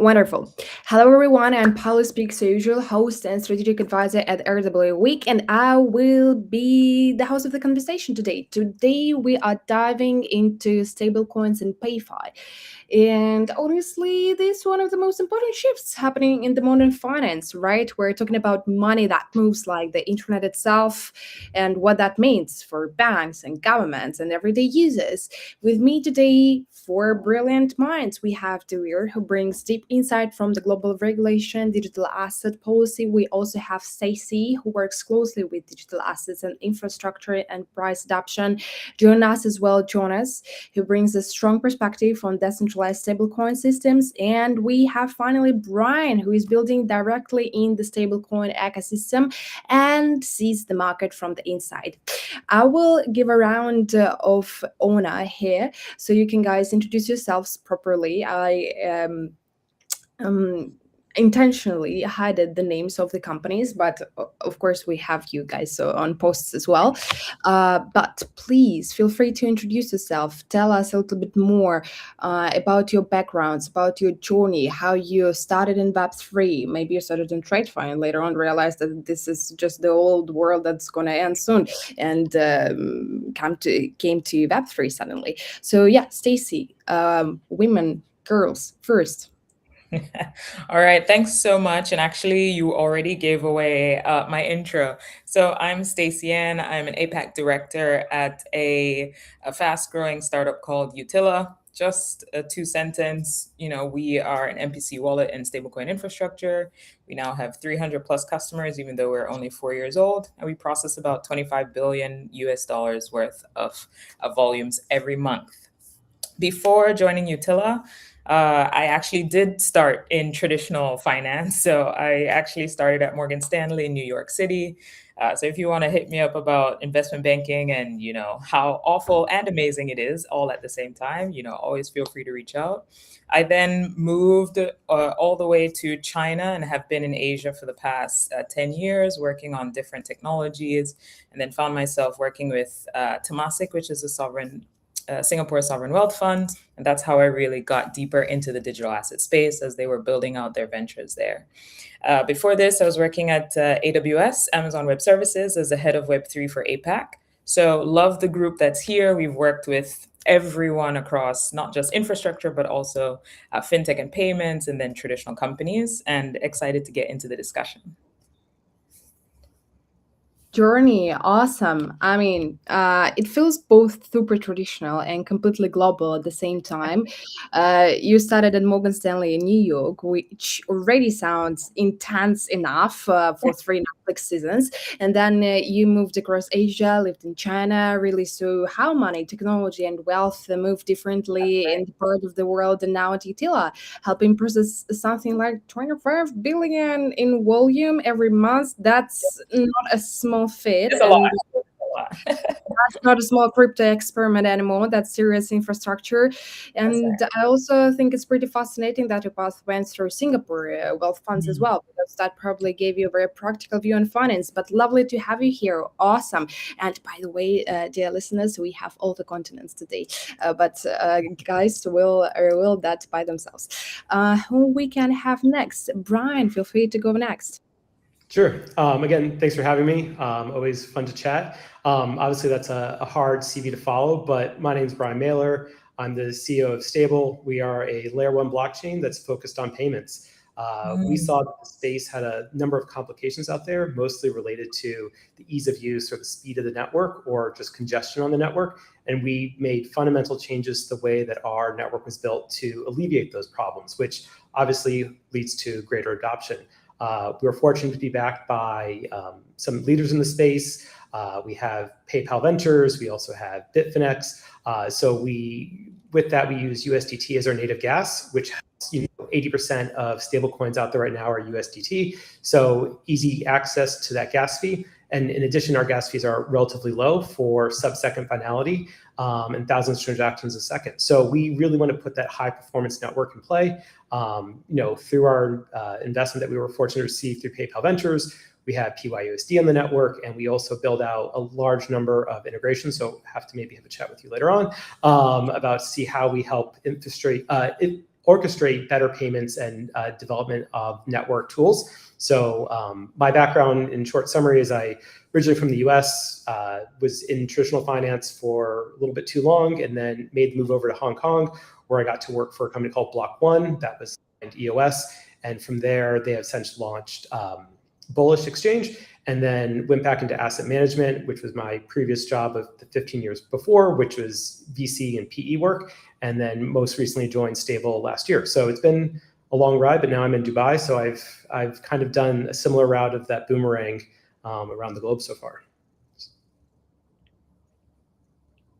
Wonderful. Hello, everyone. I'm Paula Speaks, as usual, host and strategic advisor at RW Week, and I will be the host of the conversation today. Today, we are diving into stablecoins and PayFi. And honestly, this is one of the most important shifts happening in the modern finance, right? We're talking about money that moves like the internet itself and what that means for banks and governments and everyday users. With me today, four brilliant minds. We have Devere, who brings deep insight from the global regulation, digital asset policy. We also have Stacey, who works closely with digital assets and infrastructure and price adoption. Join us as well, Jonas, who brings a strong perspective on decentralized stablecoin systems. And we have finally Brian, who is building directly in the stablecoin ecosystem and sees the market from the inside. I will give a round of honor here so you can guys introduce yourselves properly. I um, intentionally hided the names of the companies, but of course we have you guys so on posts as well. But please feel free to introduce yourself. Tell us a little bit more about your backgrounds, about your journey, how you started in Web3. Maybe you started in TradeFi and later on realized that this is just the old world that's going to end soon, and came to Web3 suddenly. So yeah, Stacy, women, girls first. All right, thanks so much. And actually, you already gave away my intro. So I'm Stacey Ann. I'm an APAC director at a fast-growing startup called Utila. Just a two-sentence, we are an MPC wallet and stablecoin infrastructure. We now have 300 plus customers, even though we're only 4 years old, and we process about 25 billion US dollars worth of volumes every month. Before joining Utila, I actually did start in traditional finance. So I actually started at Morgan Stanley in New York City. So if you want to hit me up about investment banking and how awful and amazing it is all at the same time, always feel free to reach out. I then moved all the way to China and have been in Asia for the past 10 years, working on different technologies, and then found myself working with Temasek, which is a Singapore sovereign wealth fund. And that's how I really got deeper into the digital asset space as they were building out their ventures there. Before this, I was working at AWS, Amazon Web Services, as the head of Web3 for APAC. So love the group that's here. We've worked with everyone across not just infrastructure, but also fintech and payments, and then traditional companies, and excited to get into the discussion. Journey, awesome. I mean, it feels both super traditional and completely global at the same time. You started at Morgan Stanley in New York, which already sounds intense enough for three Netflix seasons. And then you moved across Asia, lived in China, really saw how money, technology, and wealth move differently in the part of the world. And now at Utila, helping process something like 25 billion in volume every month. That's not a small fit, It's a lot. and It's a lot. that's not a small crypto experiment anymore. That's serious infrastructure. That's And right. I also think it's pretty fascinating that your path went through Singapore wealth funds as well, because that probably gave you a very practical view on finance. But lovely to have you here. Awesome. And by the way, dear listeners, we have all the continents today, but guys will that by themselves. Who we can have next? Brian, feel free to go next. Sure. Again, thanks for having me. Always fun to chat. Obviously, that's a hard CV to follow, but my name is Brian Mailer. I'm the CEO of Stable. We are a layer one blockchain that's focused on payments. We saw that the space had a number of complications out there, mostly related to the ease of use or the speed of the network or just congestion on the network. And we made fundamental changes to the way that our network was built to alleviate those problems, which obviously leads to greater adoption. We were fortunate to be backed by some leaders in the space. We have PayPal Ventures. We also have Bitfinex. With that, we use USDT as our native gas, which has 80% of stablecoins out there right now are USDT. So easy access to that gas fee. And in addition, our gas fees are relatively low for sub-second finality and thousands of transactions a second. So we really want to put that high performance network in play. Through our investment that we were fortunate to receive through PayPal Ventures, we have PYUSD on the network, and we also build out a large number of integrations. So have to maybe have a chat with you later on about see how we help orchestrate better payments and development of network tools. So my background, in short summary, is I originally from the US, was in traditional finance for a little bit too long, and then made the move over to Hong Kong, where I got to work for a company called Block One that was EOS. And from there, they have since launched Bullish Exchange, and then went back into asset management, which was my previous job of the 15 years before, which was VC and PE work, and then most recently joined Stable last year. So it's been a long ride, but now I'm in Dubai, so I've kind of done a similar route of that boomerang around the globe so far.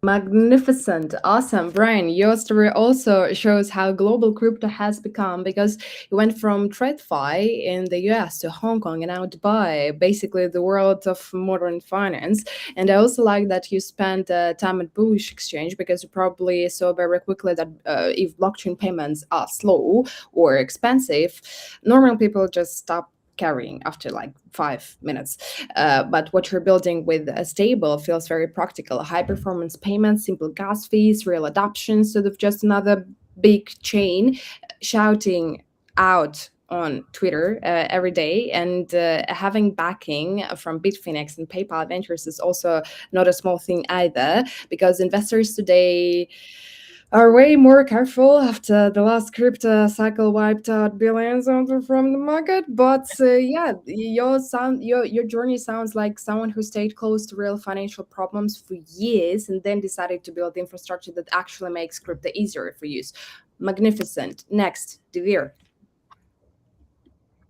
Magnificent. Awesome. Brian, your story also shows how global crypto has become, because you went from TradFi in the US to Hong Kong and now Dubai, basically the world of modern finance. And I also like that you spent time at Bullish Exchange, because you probably saw very quickly that if blockchain payments are slow or expensive, normal people just stop carrying after like 5 minutes. But what you're building with a Stable feels very practical. High performance payments, simple gas fees, real adoption, instead of just another big chain shouting out on Twitter every day. And having backing from Bitfinex and PayPal Ventures is also not a small thing either, because investors today are way more careful after the last crypto cycle wiped out billions from the market. But yeah, your journey sounds like someone who stayed close to real financial problems for years and then decided to build infrastructure that actually makes crypto easier for use. Magnificent. Next, Devere.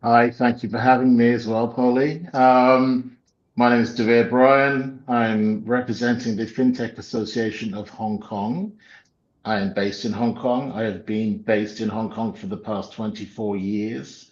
Hi, thank you for having me as well, Polly. My name is Devere Bryan. I'm representing the FinTech Association of Hong Kong. I am based in Hong Kong. I have been based in Hong Kong for the past 24 years,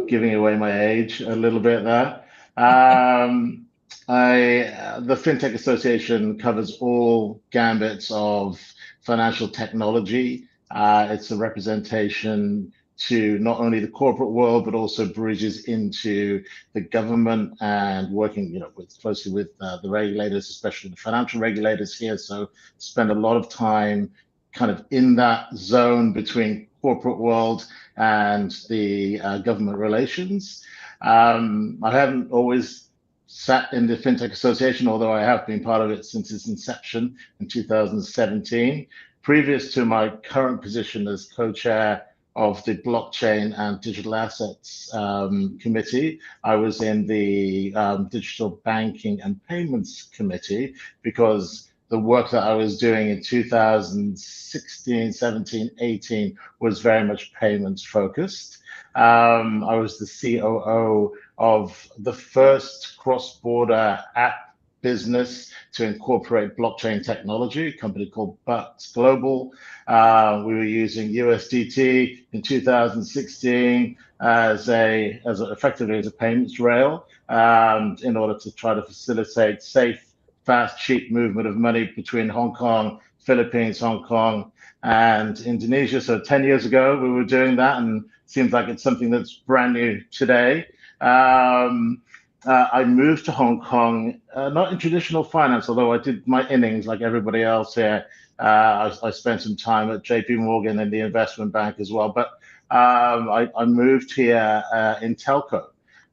giving away my age a little bit there. The FinTech Association covers all gambits of financial technology. It's a representation to not only the corporate world, but also bridges into the government and working, closely with the regulators, especially the financial regulators here. So spend a lot of time kind of in that zone between corporate world and the government relations. I haven't always sat in the FinTech Association, although I have been part of it since its inception in 2017. Previous to my current position as co-chair of the Blockchain and Digital Assets Committee, I was in the Digital Banking and Payments Committee, because the work that I was doing in 2016, 17, 18 was very much payments focused. I was the COO of the first cross-border app business to incorporate blockchain technology, a company called Bucks Global. We were using USDT in 2016 effectively as a payments rail in order to try to facilitate safe, fast, cheap movement of money between Hong Kong, Philippines, Hong Kong, and Indonesia. So 10 years ago, we were doing that, and it seems like it's something that's brand new today. I moved to Hong Kong, not in traditional finance, although I did my innings like everybody else here. I spent some time at JP Morgan in the investment bank as well, but I moved here in telco.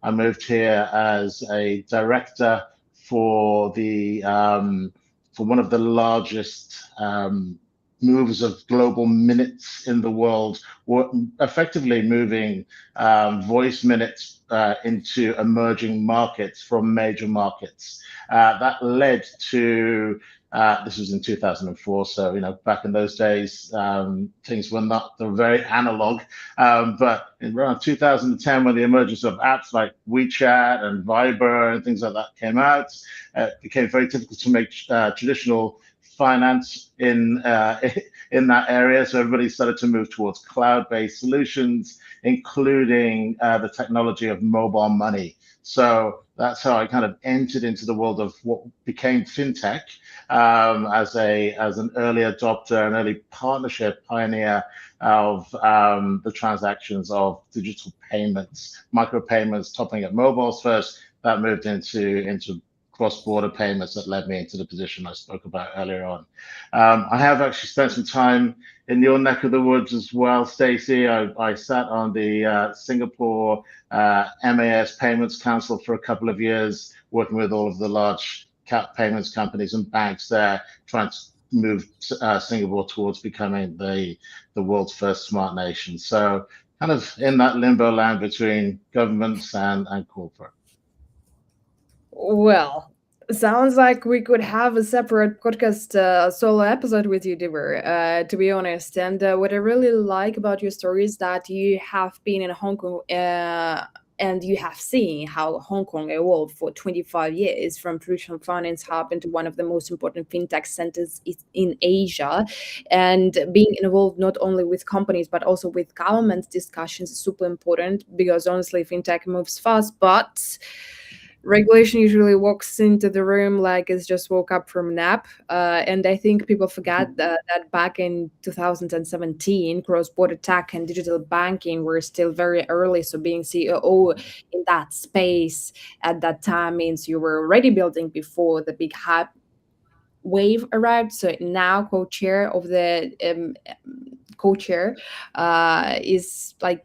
I moved here as a director for one of the largest movers of global minutes in the world, effectively moving voice minutes into emerging markets from major markets. That led to this was in 2004, so back in those days, things were very analog. But in around 2010, when the emergence of apps like WeChat and Viber and things like that came out, it became very difficult to make traditional finance in that area. So everybody started to move towards cloud-based solutions, including the technology of mobile money. So that's how I kind of entered into the world of what became fintech as an early adopter, an early partnership pioneer of the transactions of digital payments, micropayments, topping up mobiles first. That moved into cross-border payments that led me into the position I spoke about earlier on. I have actually spent some time in your neck of the woods as well, Stacey. I sat on the Singapore MAS Payments Council for a couple of years, working with all of the large cap payments companies and banks there, trying to move Singapore towards becoming the world's first smart nation. So kind of in that limbo land between governments and corporate. Well, sounds like we could have a separate podcast solo episode with you, Diver, to be honest. And what I really like about your story is that you have been in Hong Kong and you have seen how Hong Kong evolved for 25 years from traditional finance hub into one of the most important fintech centers in Asia. And being involved not only with companies, but also with government discussions is super important because honestly, fintech moves fast, but regulation usually walks into the room like it's just woke up from a nap. And I think people forget that back in 2017, cross-border tech and digital banking were still very early. So being COO in that space at that time means you were already building before the big hype wave arrived. So now co-chair of the co-chair is like,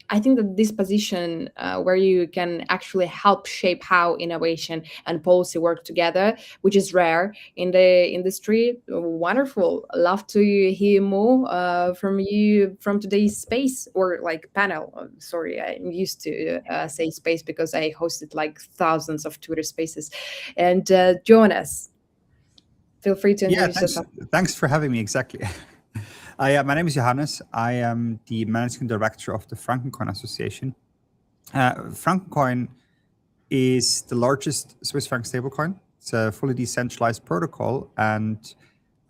I think that this position where you can actually help shape how innovation and policy work together, which is rare in the industry. Wonderful. Love to hear more from you from today's space or like panel. Sorry, I'm used to say space because I hosted like thousands of Twitter spaces. And Jonas, feel free to introduce yourself. Thanks for having me. Exactly. My name is Johannes. I am the managing director of the Frankencoin Association. Frankencoin is the largest Swiss franc stablecoin. It's a fully decentralized protocol. And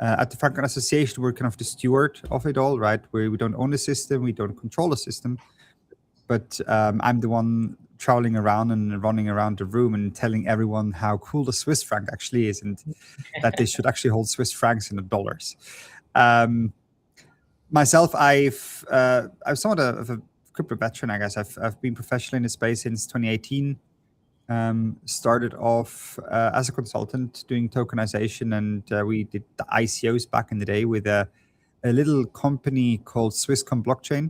at the Frankencoin Association, we're kind of the steward of it all, right? We don't own the system, we don't control the system. But I'm the one traveling around and running around the room and telling everyone how cool the Swiss franc actually is and that they should actually hold Swiss francs in the dollars. Myself, I'm somewhat of a crypto veteran, I guess. I've been professionally in the space since 2018. Started off as a consultant doing tokenization, and we did the ICOs back in the day with a little company called Swisscom Blockchain.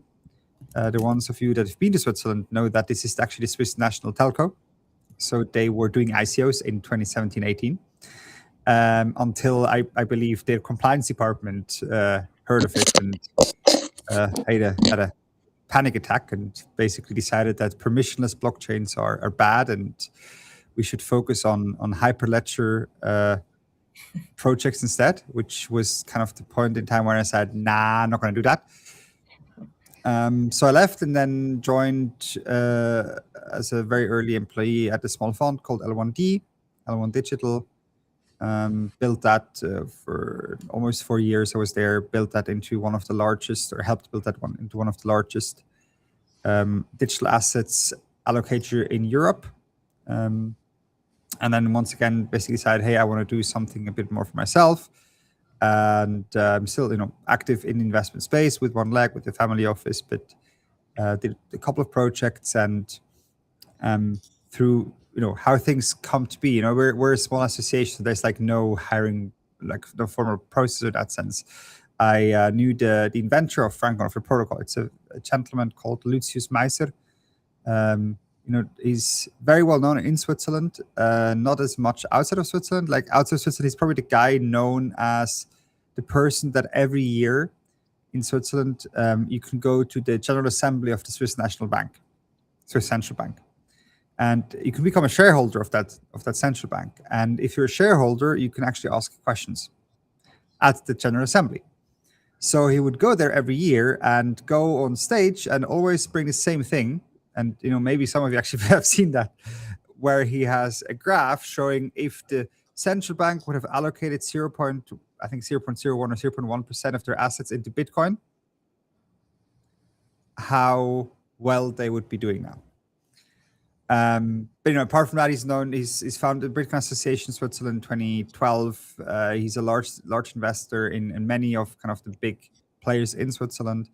The ones of you that have been to Switzerland know that this is actually the Swiss national telco. So they were doing ICOs in 2017-18 until I believe their compliance department heard of it and had a panic attack and basically decided that permissionless blockchains are bad and we should focus on Hyperledger projects instead, which was kind of the point in time where I said, nah, I'm not going to do that. So I left and then joined as a very early employee at a small fund called L1D, L1 Digital. Built that for almost 4 years. I was there, built that into one of the largest, or helped build that one into one of the largest digital assets allocator in Europe. And then once again, basically decided, hey, I want to do something a bit more for myself. And I'm still, active in the investment space with one leg, with the family office, but did a couple of projects and through how things come to be. We're a small association, so there's like no hiring, like no formal process in that sense. I knew the inventor of Frankencoin, of the protocol. It's a gentleman called Lucius Meiser. He's very well known in Switzerland, not as much outside of Switzerland. Like outside of Switzerland, he's probably the guy known as the person that every year in Switzerland, you can go to the General Assembly of the Swiss National Bank, Swiss Central Bank. And you can become a shareholder of that central bank. And if you're a shareholder, you can actually ask questions at the General Assembly. So he would go there every year and go on stage and always bring the same thing. And maybe some of you actually have seen that, where he has a graph showing if the central bank would have allocated 0.01 or 0.1% of their assets into Bitcoin, how well they would be doing now. But apart from that, he's founded the Bitcoin Association Switzerland in 2012. He's a large investor in many of kind of the big players in Switzerland,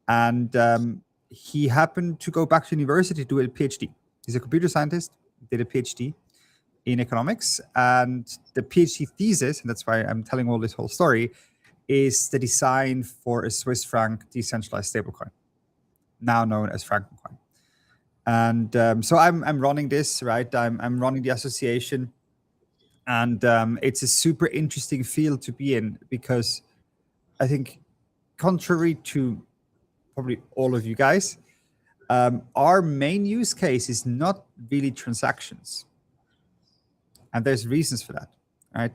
and he happened to go back to university to do a PhD. He's a computer scientist, did a PhD, in economics, and the PhD thesis, and that's why I'm telling all this whole story, is the design for a Swiss franc decentralized stablecoin, now known as Frankencoin. And so I'm running this, right? I'm running the association, and it's a super interesting field to be in, because I think, contrary to probably all of you guys, our main use case is not really transactions. And there's reasons for that, right?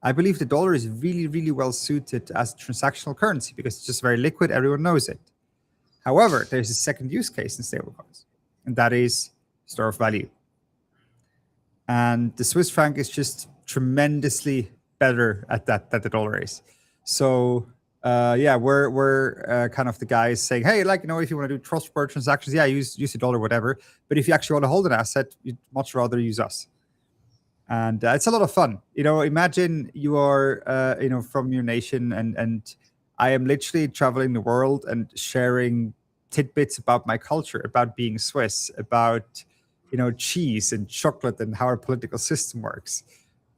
I believe the dollar is really, really well suited as a transactional currency because it's just very liquid. Everyone knows it. However, there's a second use case in stablecoins, and that is store of value. And the Swiss franc is just tremendously better at that than the dollar is. So yeah, we're kind of the guys saying, hey, like, if you want to do cross-border transactions, yeah, use the dollar, whatever. But if you actually want to hold an asset, you'd much rather use us. And it's a lot of fun. Imagine you are, from your nation, and I am literally traveling the world and sharing tidbits about my culture, about being Swiss, about, cheese and chocolate and how our political system works.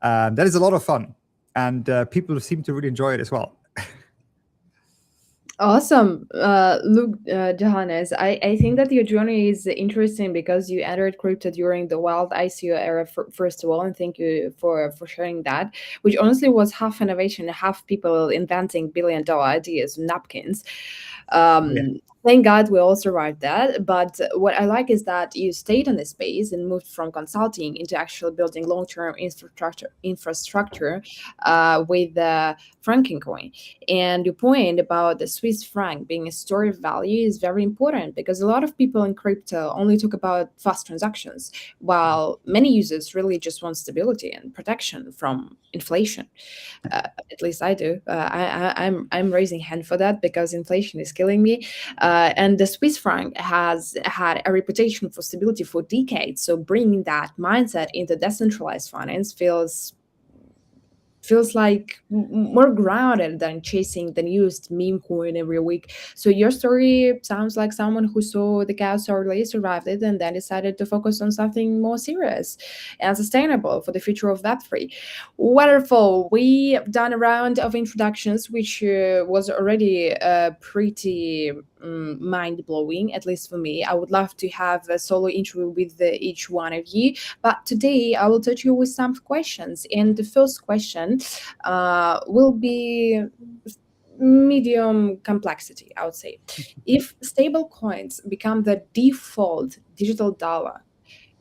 That is a lot of fun. And people seem to really enjoy it as well. Awesome. Look, Johannes, I think that your journey is interesting because you entered crypto during the wild ICO era, first of all, and thank you for sharing that, which honestly was half innovation, half people inventing billion-dollar ideas, napkins. Yeah. Thank God we all survived that. But what I like is that you stayed in this space and moved from consulting into actually building long-term infrastructure with the Frankencoin. And your point about the Swiss franc being a store of value is very important because a lot of people in crypto only talk about fast transactions, while many users really just want stability and protection from inflation. At least I do. I'm raising hand for that because inflation is killing me. And the Swiss franc has had a reputation for stability for decades. So bringing that mindset into decentralized finance feels like more grounded than chasing the newest meme coin every week. So your story sounds like someone who saw the chaos early, survived it, and then decided to focus on something more serious and sustainable for the future of Web3. Wonderful. We've done a round of introductions, which was already pretty mind-blowing, at least for me. I would love to have a solo interview with each one of you, but today I will touch you with some questions. And the first question will be medium complexity, I would say. If stable coins become the default digital dollar,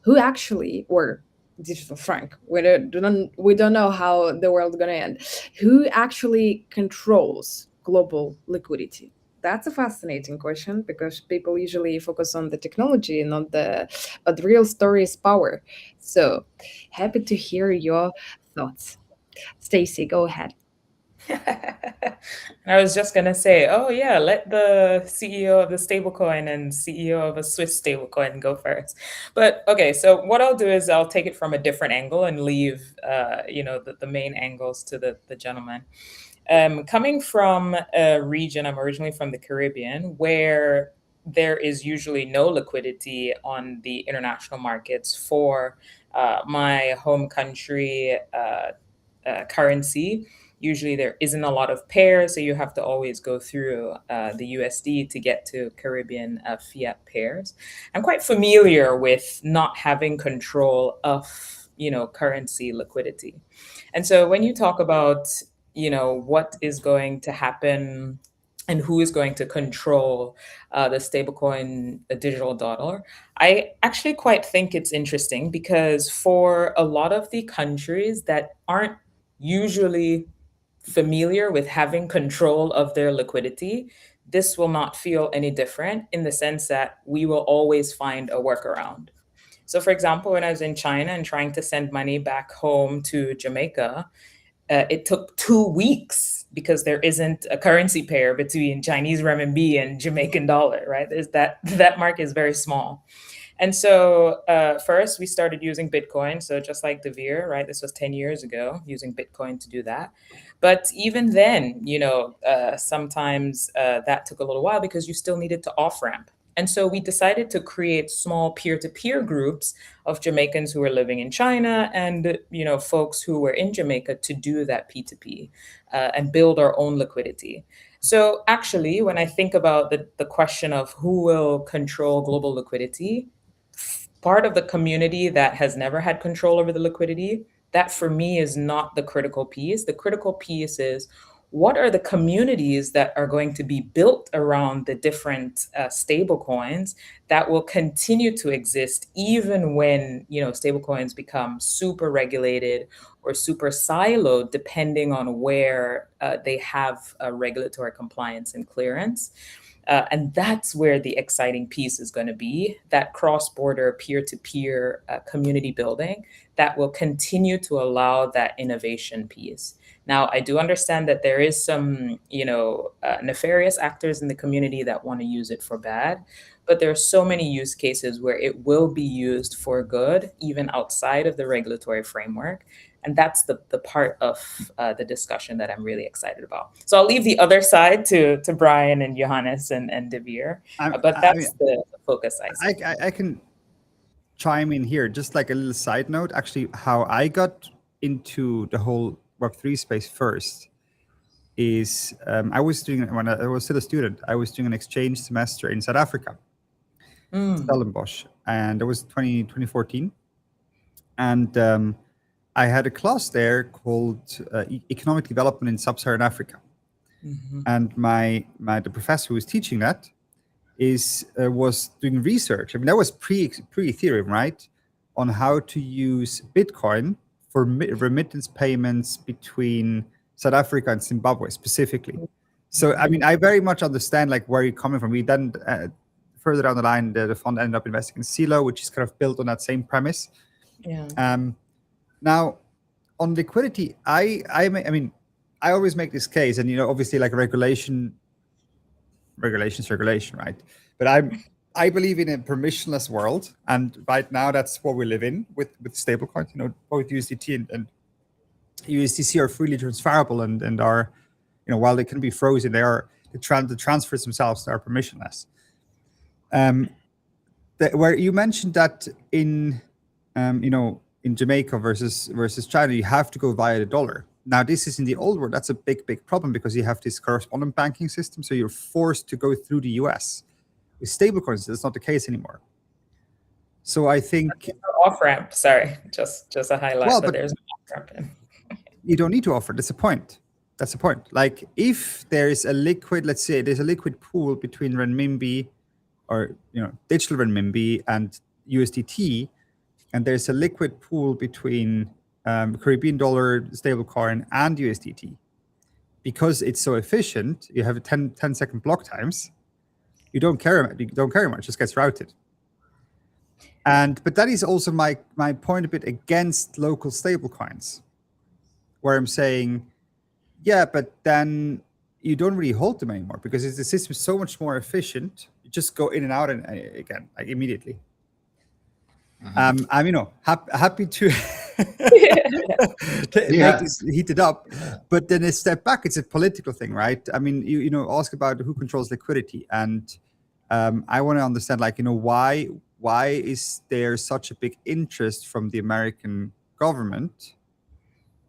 who actually, or digital franc, we don't know how the world's going to end, who actually controls global liquidity? That's a fascinating question because people usually focus on the technology and but the real story is power. So happy to hear your thoughts. Stacy, go ahead. I was just gonna say, oh yeah, let the CEO of the stablecoin and CEO of a Swiss stablecoin go first. But okay, so what I'll do is I'll take it from a different angle and leave, the main angles to the gentleman. Coming from a region, I'm originally from the Caribbean, where there is usually no liquidity on the international markets for my home country currency. Usually there isn't a lot of pairs, so you have to always go through the USD to get to Caribbean fiat pairs. I'm quite familiar with not having control of, currency liquidity. And so when you talk about, what is going to happen and who is going to control the stablecoin, the digital dollar, I actually quite think it's interesting because for a lot of the countries that aren't usually familiar with having control of their liquidity, this will not feel any different in the sense that we will always find a workaround. So, for example, when I was in China and trying to send money back home to Jamaica, it took 2 weeks because there isn't a currency pair between Chinese renminbi and Jamaican dollar, right? That market is very small. And so first we started using Bitcoin. So just like Devere, right? This was 10 years ago, using Bitcoin to do that. But even then, sometimes that took a little while because you still needed to off ramp. And so we decided to create small peer-to-peer groups of Jamaicans who were living in China and folks who were in Jamaica to do that P2P and build our own liquidity. So actually, when I think about the question of who will control global liquidity, part of the community that has never had control over the liquidity, that for me is not the critical piece. The critical piece is what are the communities that are going to be built around the different stable coins that will continue to exist even when stable coins become super regulated or super siloed, depending on where they have regulatory compliance and clearance. And that's where the exciting piece is going to be, that cross-border peer-to-peer community building that will continue to allow that innovation piece. Now, I do understand that there is some, nefarious actors in the community that want to use it for bad, but there are so many use cases where it will be used for good, even outside of the regulatory framework. And that's the part of the discussion that I'm really excited about. So I'll leave the other side to Brian and Johannes and Devere, but that's the focus I see. I can chime in here, just like a little side note, actually, how I got into the whole Web3 space first is I was doing, when I was still a student, I was doing an exchange semester in South Africa, Stellenbosch, and it was 2014. And I had a class there called Economic Development in Sub-Saharan Africa. And the professor who was teaching that was doing research. I mean, that was pre-Ethereum, right? On how to use Bitcoin for remittance payments between South Africa and Zimbabwe specifically. So, I mean, I very much understand like where you're coming from. We then further down the line, the fund ended up investing in CeeLo, which is kind of built on that same premise. Yeah. Now, on liquidity, I always make this case, and obviously, like regulation's regulation, right? But I believe in a permissionless world, and right now that's what we live in with stablecoins. Both USDT and USDC are freely transferable and are, while they can be frozen, the transfers themselves are permissionless. Where you mentioned that in Jamaica versus China, you have to go via the dollar. Now, this is in the old world. That's a big problem because you have this correspondent banking system. So you're forced to go through the US. With stablecoins, that's not the case anymore. So I think off ramp. Sorry, just a highlight. Well, but there's no off ramp. You don't need to offer. That's the point. Like if there is a liquid, let's say there's a liquid pool between renminbi or digital renminbi and USDT. And there's a liquid pool between Caribbean dollar stablecoin and USDT. Because it's so efficient, you have 10-second block times. You don't care much; it just gets routed. But that is also my point a bit against local stablecoins, where I'm saying, yeah, but then you don't really hold them anymore because the system is so much more efficient. You just go in and out and again, like immediately. I'm happy to make this heated up, but then a step back, it's a political thing, right? I mean, you ask about who controls liquidity, and I want to understand, like, why is there such a big interest from the American government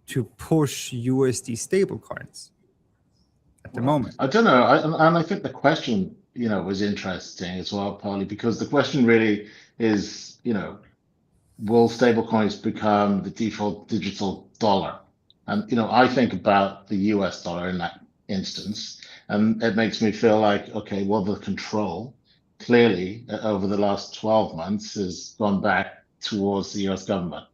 to push USD stablecoins at the moment? I don't know, and I think the question was interesting as well, partly because the question really is, will stablecoins become the default digital dollar? And I think about the US dollar in that instance, and it makes me feel like, okay, well, the control clearly over the last 12 months has gone back towards the US government,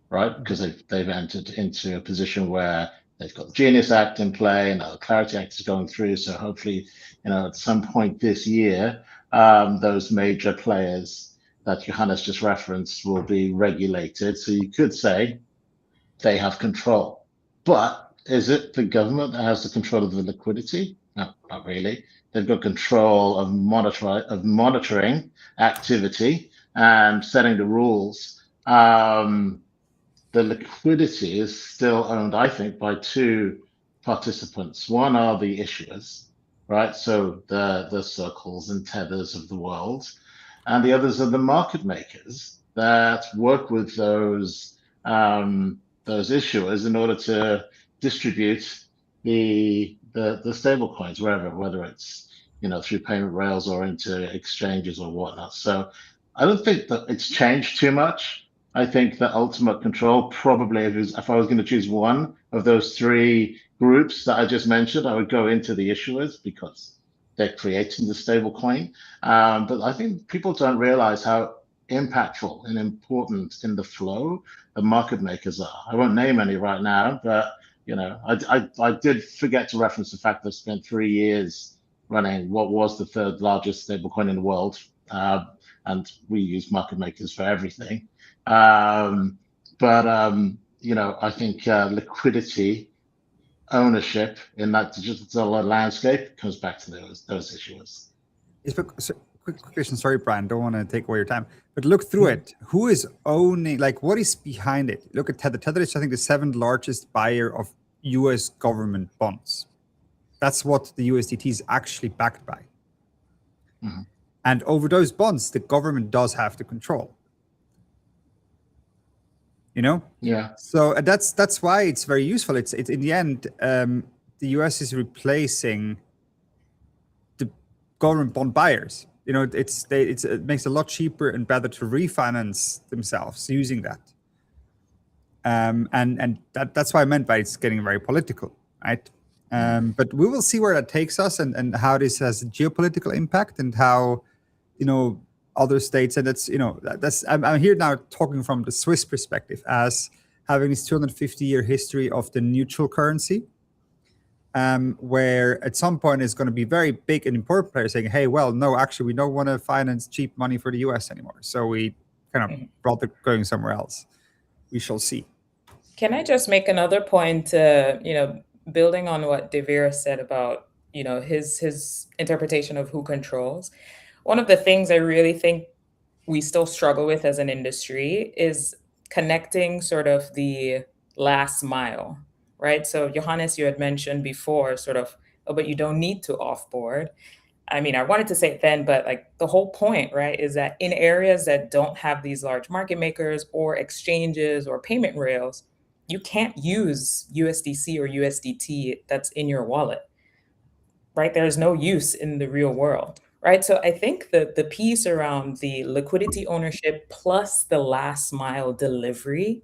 right? Because they've entered into a position where they've got the Genius Act in play, and the Clarity Act is going through. So hopefully, at some point this year, those major players that Johannes just referenced will be regulated. So you could say they have control. But is it the government that has the control of the liquidity? No, not really. They've got control of monitoring activity and setting the rules. The liquidity is still owned, I think, by two participants. One are the issuers, right? So the circles and tethers of the world, and the others are the market makers that work with those issuers in order to distribute the stable coins wherever, whether it's through payment rails or into exchanges or whatnot. So I don't think that it's changed too much. I think the ultimate control probably, if I was going to choose one of those three groups that I just mentioned, I would go into the issuers because they're creating the stable coin. But I think people don't realize how impactful and important in the flow the market makers are. I won't name any right now, but I did forget to reference the fact that I spent 3 years running what was the third largest stablecoin in the world, and we use market makers for everything. But I think liquidity ownership in that digital landscape comes back to those issues. So, quick question. Sorry, Brian. Don't want to take away your time, but look through it. Who is owning? Like, what is behind it? Look at Tether. Tether is, I think, the 7th largest buyer of U.S. government bonds. That's what the USDT is actually backed by. Mm-hmm. And over those bonds, the government does have the control. Yeah. So that's why it's very useful. It's in the end, the US is replacing the government bond buyers. It makes it a lot cheaper and better to refinance themselves using that. And that's why I meant by it's getting very political, right? But we will see where that takes us and how this has a geopolitical impact and how, other states, and I'm here now talking from the Swiss perspective as having this 250-year history of the neutral currency, where at some point it's going to be very big and important players saying, hey, well, no, actually, we don't want to finance cheap money for the US anymore. So we kind of brought it going somewhere else. We shall see. Can I just make another point, building on what Devere said about, his interpretation of who controls? One of the things I really think we still struggle with as an industry is connecting sort of the last mile, right? So Johannes, you had mentioned before sort of, oh, but you don't need to offboard. I mean, I wanted to say it then, but like the whole point, right, is that in areas that don't have these large market makers or exchanges or payment rails, you can't use USDC or USDT that's in your wallet, right? There's no use in the real world, right? So I think that the piece around the liquidity ownership plus the last mile delivery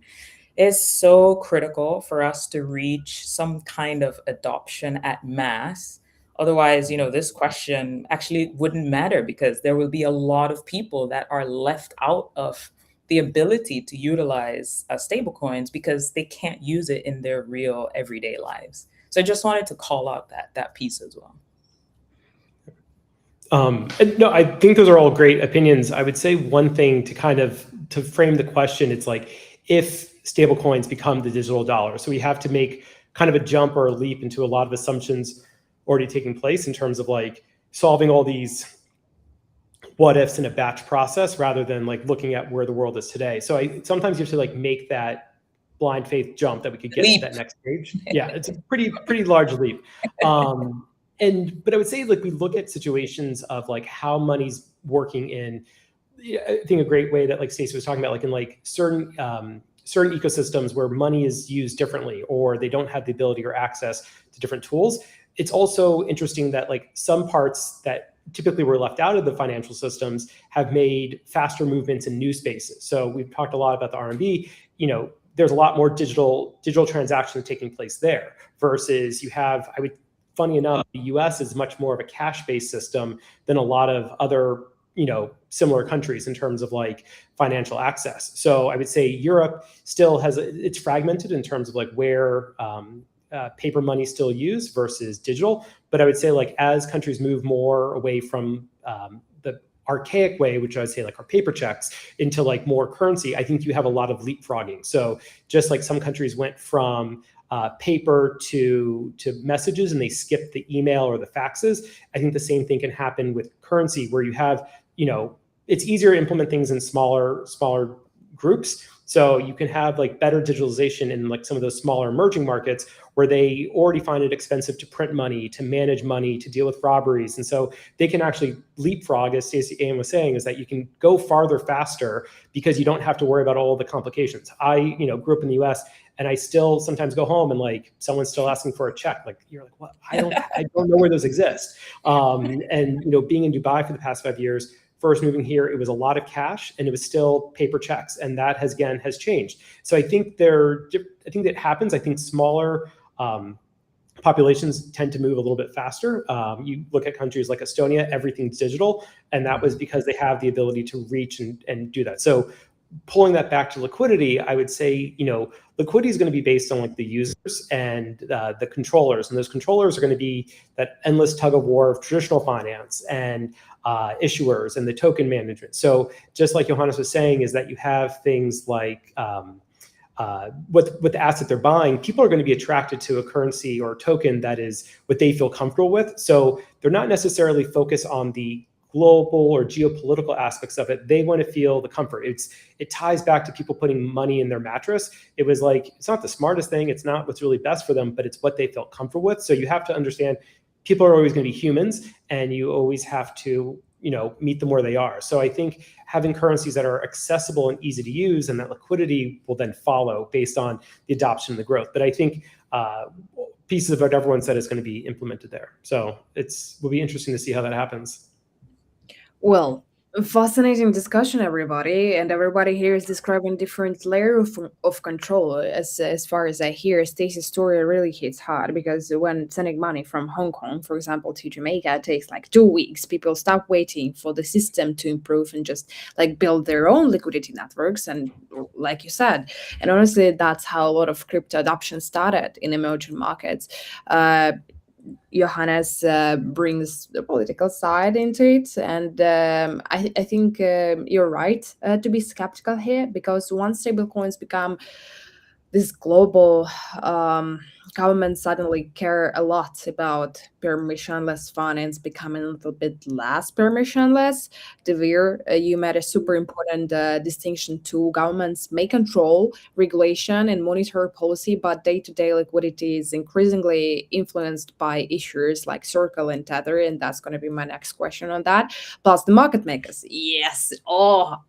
is so critical for us to reach some kind of adoption at mass. Otherwise, this question actually wouldn't matter because there will be a lot of people that are left out of the ability to utilize stablecoins because they can't use it in their real everyday lives. So I just wanted to call out that piece as well. No, I think those are all great opinions. I would say one thing to frame the question, it's like if stablecoins become the digital dollar. So we have to make kind of a jump or a leap into a lot of assumptions already taking place in terms of like solving all these what ifs in a batch process rather than like looking at where the world is today. So sometimes you have to like make that blind faith jump that we could get to that next stage. Yeah, it's a pretty large leap. But I would say like we look at situations of like how money's working in, I think a great way that like Stacey was talking about, like in like certain ecosystems where money is used differently or they don't have the ability or access to different tools. It's also interesting that like some parts that typically were left out of the financial systems have made faster movements in new spaces. So we've talked a lot about the RMB, there's a lot more digital transactions taking place there versus you have, funny enough, the US is much more of a cash-based system than a lot of other, similar countries in terms of like financial access. So I would say Europe still it's fragmented in terms of like where paper money is still used versus digital. But I would say like as countries move more away from the archaic way, which I would say like our paper checks, into like more currency, I think you have a lot of leapfrogging. So just like some countries went from paper to messages and they skipped the email or the faxes, I think the same thing can happen with currency where you have, it's easier to implement things in smaller groups. So you can have like better digitalization in like some of those smaller emerging markets where they already find it expensive to print money, to manage money, to deal with robberies. And so they can actually leapfrog, as Stacey Ann was saying, is that you can go farther faster because you don't have to worry about all the complications. I, grew up in the US, and I still sometimes go home and like someone's still asking for a check. Like you're like, what? I don't know where those exist. And being in Dubai for the past 5 years, first moving here, it was a lot of cash and it was still paper checks, and that has changed. So I think that happens. I think smaller populations tend to move a little bit faster. You look at countries like Estonia, everything's digital, and that was because they have the ability to reach and do that. So pulling that back to liquidity, I would say, liquidity is going to be based on like the users and the controllers. And those controllers are going to be that endless tug of war of traditional finance and issuers and the token management. So just like Johannes was saying, is that you have things like with the asset they're buying, people are going to be attracted to a currency or a token that is what they feel comfortable with. So they're not necessarily focused on the global or geopolitical aspects of it. They want to feel the comfort. It ties back to people putting money in their mattress. It was like, it's not the smartest thing, it's not what's really best for them, but it's what they felt comfortable with. So you have to understand people are always going to be humans, and you always have to meet them where they are. So I think having currencies that are accessible and easy to use, and that liquidity will then follow based on the adoption and the growth. But I think pieces of what everyone said is going to be implemented there. So will be interesting to see how that happens. Well, fascinating discussion, everybody, and everybody here is describing different layer of control. As far as I hear, Stacey's story really hits hard, because when sending money from Hong Kong, for example, to Jamaica, it takes like 2 weeks. People stop waiting for the system to improve and just like build their own liquidity networks. And like you said, and honestly, that's how a lot of crypto adoption started in emerging markets. Johannes brings the political side into it, and I think you're right to be skeptical here, because once stablecoins become this global, governments suddenly care a lot about permissionless finance becoming a little bit less permissionless. Devere, you made a super important distinction too. Governments may control regulation and monitor policy, but day-to-day liquidity is increasingly influenced by issuers like Circle and Tether, and that's going to be my next question on that. Plus the market makers. Yes. Oh,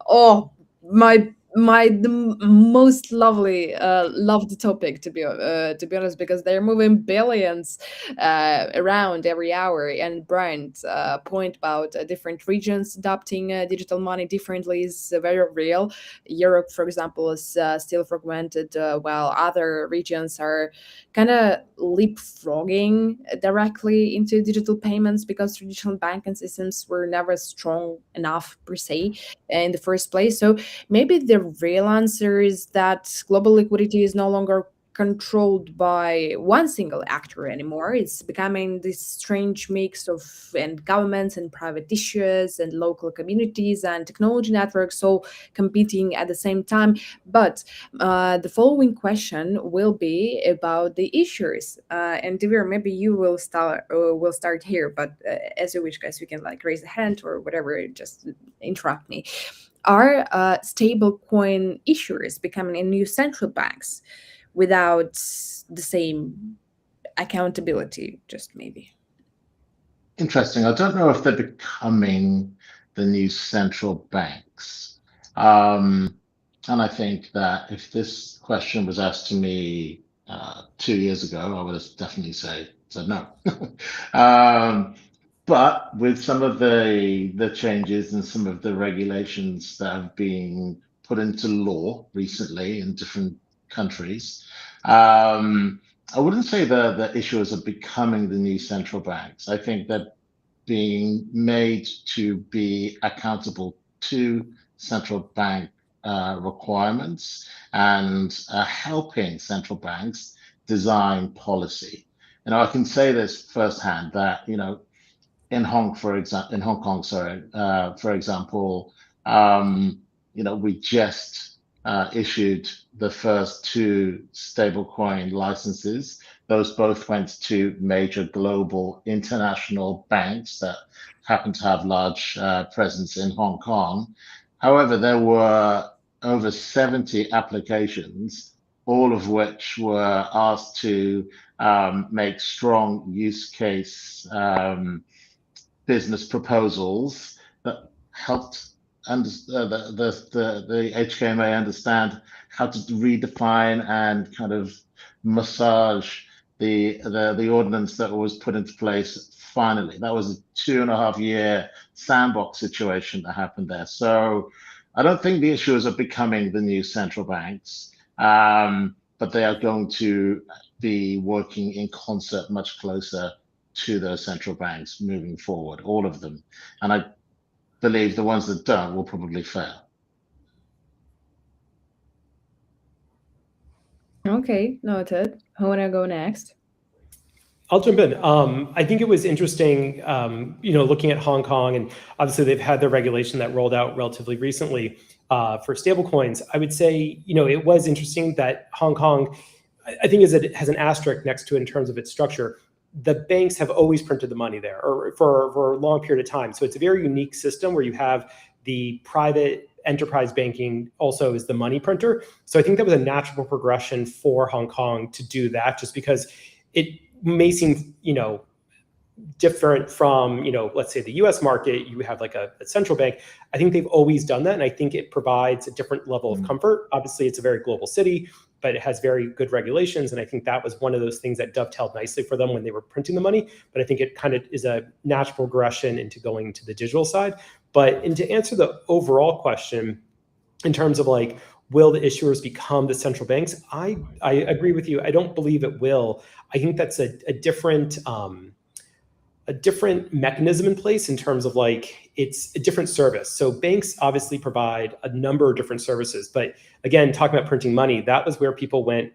the most loved topic, to be honest, because they're moving billions around every hour. And Brian's point about different regions adopting digital money differently is very real. Europe, for example, is still fragmented, while other regions are kind of leapfrogging directly into digital payments, because traditional banking systems were never strong enough per se in the first place. So maybe the real answer is that global liquidity is no longer controlled by one single actor anymore. It's becoming this strange mix of and governments and private issuers and local communities and technology networks all competing at the same time. But the following question will be about the issuers. And Devere, maybe you will start here, but as you wish, guys, you can like raise a hand or whatever, just interrupt me. Are stablecoin issuers becoming a new central banks without the same accountability, just maybe? Interesting. I don't know if they're becoming the new central banks. And I think that if this question was asked to me 2 years ago, I would have definitely said no. But with some of the changes and some of the regulations that have been put into law recently in different countries, I wouldn't say the issuers are becoming the new central banks. I think they're being made to be accountable to central bank requirements and helping central banks design policy. I can say this firsthand that in Hong Kong, for example, we just issued the first 2 stablecoin licenses. Those both went to major global international banks that happen to have large presence in Hong Kong. However, there were over 70 applications, all of which were asked to make strong use case business proposals that helped the HKMA understand how to redefine and kind of massage the ordinance that was put into place. Finally, that was a 2.5 year sandbox situation that happened there. So I don't think the issuers are becoming the new central banks, but they are going to be working in concert much closer to those central banks moving forward, all of them. And I believe the ones that don't will probably fail. Okay, noted. Who wanna go next? I'll jump in. I think it was interesting, looking at Hong Kong, and obviously they've had their regulation that rolled out relatively recently for stablecoins. I would say, it was interesting that Hong Kong, I think, it has an asterisk next to it in terms of its structure. The banks have always printed the money there, or for a long period of time. So it's a very unique system where you have the private enterprise banking also is the money printer. So I think that was a natural progression for Hong Kong to do that, just because it may seem, different from, let's say the US market, you have like a central bank. I think they've always done that. And I think it provides a different level of comfort. Obviously, it's a very global city, but it has very good regulations. And I think that was one of those things that dovetailed nicely for them when they were printing the money. But I think it kind of is a natural progression into going to the digital side. And to answer the overall question, in terms of like, will the issuers become the central banks? I agree with you. I don't believe it will. I think that's a different mechanism in place in terms of like, it's a different service. So banks obviously provide a number of different services, but again, talking about printing money, that was where people went,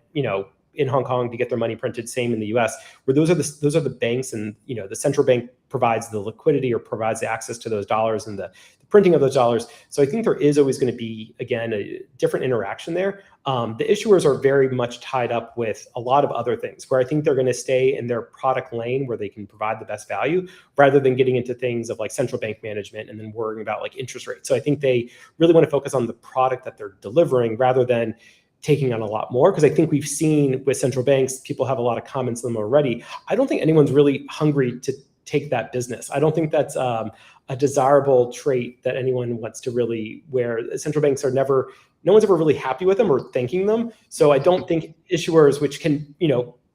in Hong Kong to get their money printed. Same in the US, where those are the banks, and the central bank provides the liquidity or provides the access to those dollars and the printing of those dollars. So I think there is always going to be, again, a different interaction there. The issuers are very much tied up with a lot of other things, where I think they're going to stay in their product lane where they can provide the best value, rather than getting into things of like central bank management and then worrying about like interest rates. So I think they really want to focus on the product that they're delivering rather than taking on a lot more. Because I think we've seen with central banks, people have a lot of comments on them already. I don't think anyone's really hungry to take that business. I don't think that's a desirable trait that anyone wants to really wear. Central banks are no one's ever really happy with them or thanking them. So I don't think issuers, which can,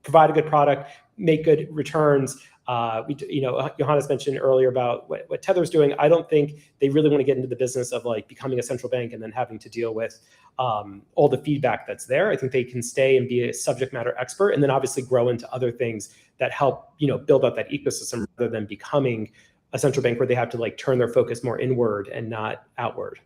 provide a good product, make good returns. Johannes mentioned earlier about what Tether's doing. I don't think they really want to get into the business of like becoming a central bank and then having to deal with all the feedback that's there. I think they can stay and be a subject matter expert, and then obviously grow into other things that help, build out that ecosystem, rather than becoming a central bank where they have to like turn their focus more inward and not outward.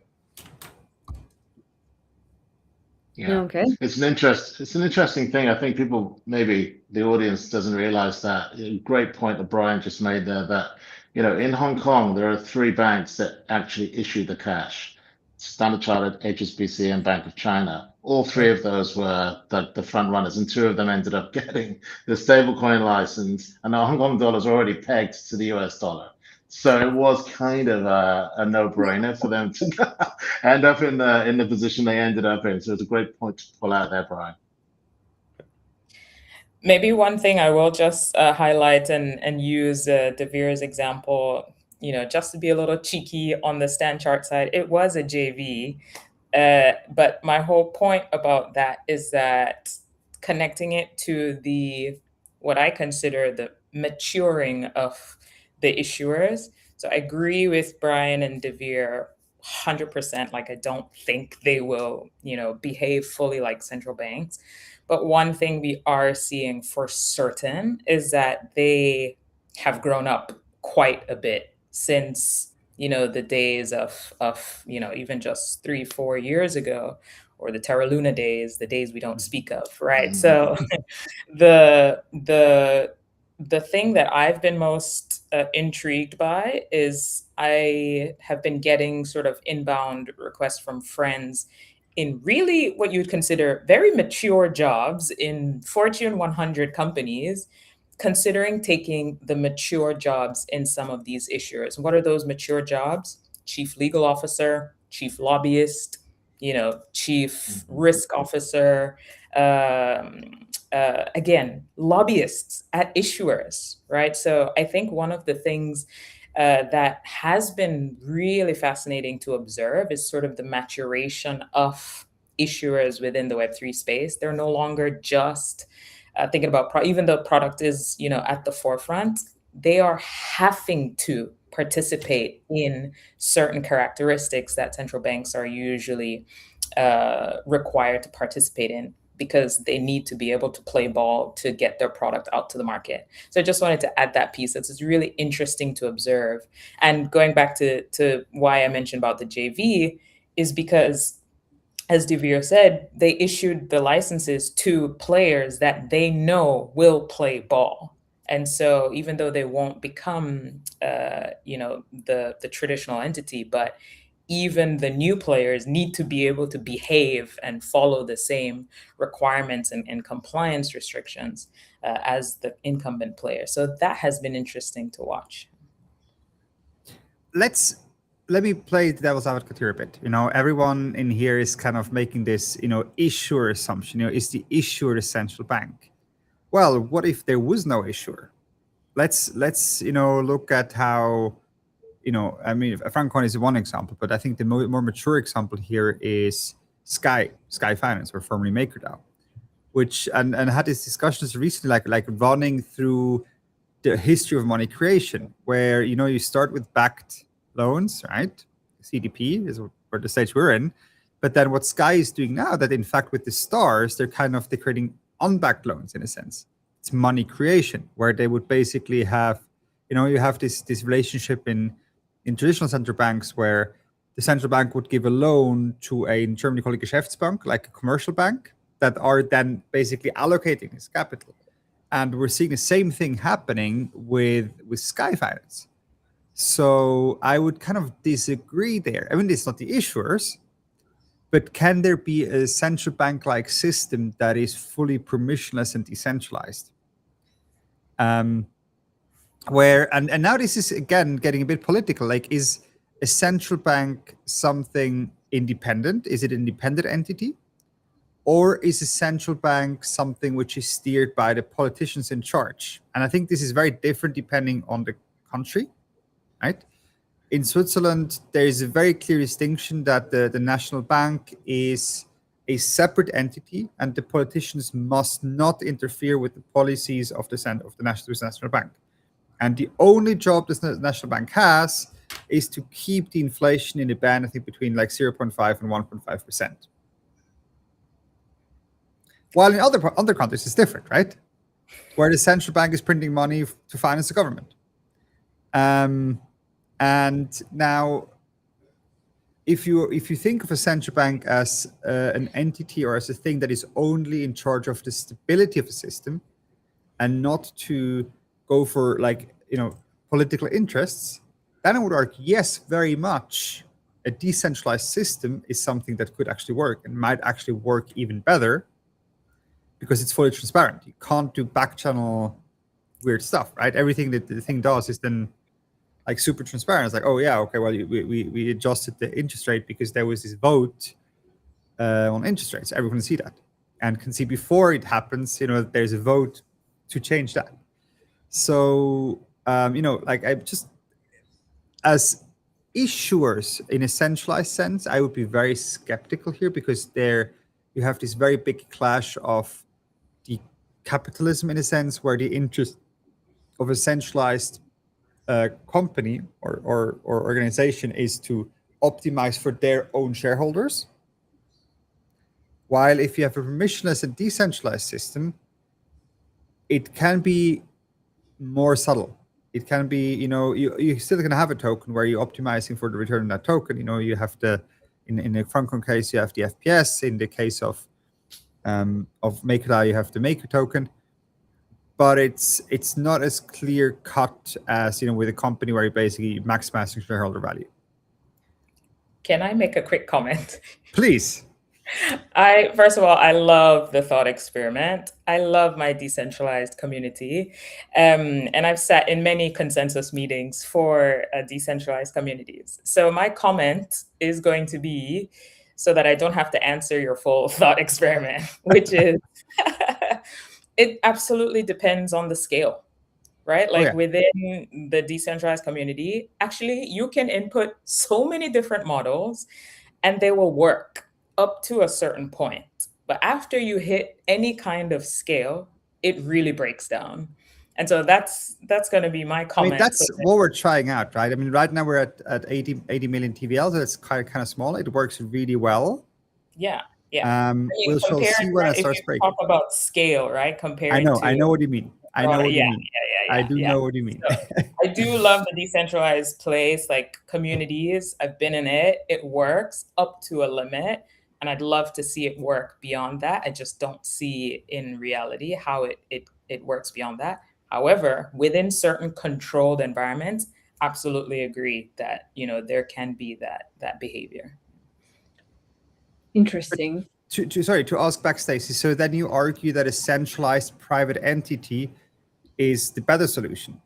Yeah. Okay. It's an interesting thing. I think people, maybe the audience doesn't realize that. Great point that Brian just made there, that, in Hong Kong, there are 3 banks that actually issue the cash: Standard Chartered, HSBC, and Bank of China. All 3 of those were the front runners, and 2 of them ended up getting the stablecoin license, and the Hong Kong dollar is already pegged to the US dollar. So it was kind of a no-brainer for them to end up in the position they ended up in. So it's a great point to pull out there, Brian. Maybe one thing I will just highlight and use De Vere's example, just to be a little cheeky on the Stand Chart side. It was a JV, but my whole point about that is that connecting it to what I consider the maturing of the issuers. So I agree with Brian and De Vere 100%. Like, I don't think they will, behave fully like central banks. But one thing we are seeing for certain is that they have grown up quite a bit since, the days of even just 3-4 years ago, or the Terra Luna days, the days we don't speak of, right? So the thing that I've been most intrigued by is I have been getting sort of inbound requests from friends in really what you'd consider very mature jobs in Fortune 100 companies, considering taking the mature jobs in some of these issuers. What are those mature jobs? Chief legal officer, chief lobbyist, chief risk officer, again, lobbyists at issuers, right? So I think one of the things that has been really fascinating to observe is sort of the maturation of issuers within the Web3 space. They're no longer just thinking about, even though product is, at the forefront, they are having to participate in certain characteristics that central banks are usually required to participate in, because they need to be able to play ball to get their product out to the market. So I just wanted to add that piece. It's really interesting to observe. And going back to why I mentioned about the JV is because, as Devere said, they issued the licenses to players that they know will play ball. And so even though they won't become, the traditional entity, but even the new players need to be able to behave and follow the same requirements and compliance restrictions as the incumbent player. So that has been interesting to watch. Let me play the devil's advocate here a bit. Everyone in here is kind of making this, issuer assumption. Is the issuer the central bank? Well, what if there was no issuer? Let's look at how, Francoin is one example, but I think the more mature example here is Sky Finance, or formerly MakerDAO, which and had these discussions recently, like running through the history of money creation, where you start with backed loans, right? CDP is where the stage we're in, but then what Sky is doing now, that in fact with the stars, they're creating unbacked loans in a sense. It's money creation, where they would basically have, you have this relationship in traditional central banks, where the central bank would give a loan to in Germany called a Geschäftsbank, like a commercial bank, that are then basically allocating this capital. And we're seeing the same thing happening with Sky Finance. So I would kind of disagree there. I mean, it's not the issuers, but can there be a central bank-like system that is fully permissionless and decentralized? Where and now this is again getting a bit political. Like, is a central bank something independent? Is it an independent entity? Or is a central bank something which is steered by the politicians in charge? And I think this is very different depending on the country, right? In Switzerland, there is a very clear distinction that the national bank is a separate entity, and the politicians must not interfere with the policies of the national bank. And the only job the national bank has is to keep the inflation in a band, I think, between like 0.5 and 1.5%. While in other countries, it's different, right? Where the central bank is printing money to finance the government. And now, if you think of a central bank as an entity or as a thing that is only in charge of the stability of the system, and not to go for political interests, then I would argue, yes, very much a decentralized system is something that could actually work, and might actually work even better, because it's fully transparent. You can't do back channel weird stuff, right? Everything that the thing does is then like super transparent. It's like, oh yeah, okay, well, we adjusted the interest rate because there was this vote on interest rates. Everyone can see that, and can see before it happens, there's a vote to change that. So, I just, as issuers in a centralized sense, I would be very skeptical here, because you have this very big clash of the capitalism in a sense, where the interest of a centralized company or organization is to optimize for their own shareholders. While if you have a permissionless and decentralized system, it can be more subtle. It can be, you still going to have a token where you're optimizing for the return on that token. You have to, in the Francoin case, you have the FPS. In the case of MakerDAO, you have the Maker token. But it's not as clear cut as with a company where you're basically maximizing shareholder value. Can I make a quick comment? Please. First of all, I love the thought experiment. I love my decentralized community. And I've sat in many consensus meetings for decentralized communities. So my comment is going to be, so that I don't have to answer your full thought experiment, which is it absolutely depends on the scale, right? Like within the decentralized community, actually, you can input so many different models and they will work up to a certain point. But after you hit any kind of scale, it really breaks down. And so that's going to be my comment. That's what we're trying out, right? Right now we're at 80 million TVL, so it's kind of small. It works really well. Yeah. We'll see when it starts breaking. Talk about scale, right? Compared I know what you mean. I know what you mean. I do know what you mean. So, I do love the decentralized place, like communities. I've been in it. It works up to a limit. And I'd love to see it work beyond that. I just don't see in reality how it works beyond that. However, within certain controlled environments, absolutely agree that, there can be that behavior. Interesting. To ask back, Stacey, so then you argue that a centralized private entity is the better solution?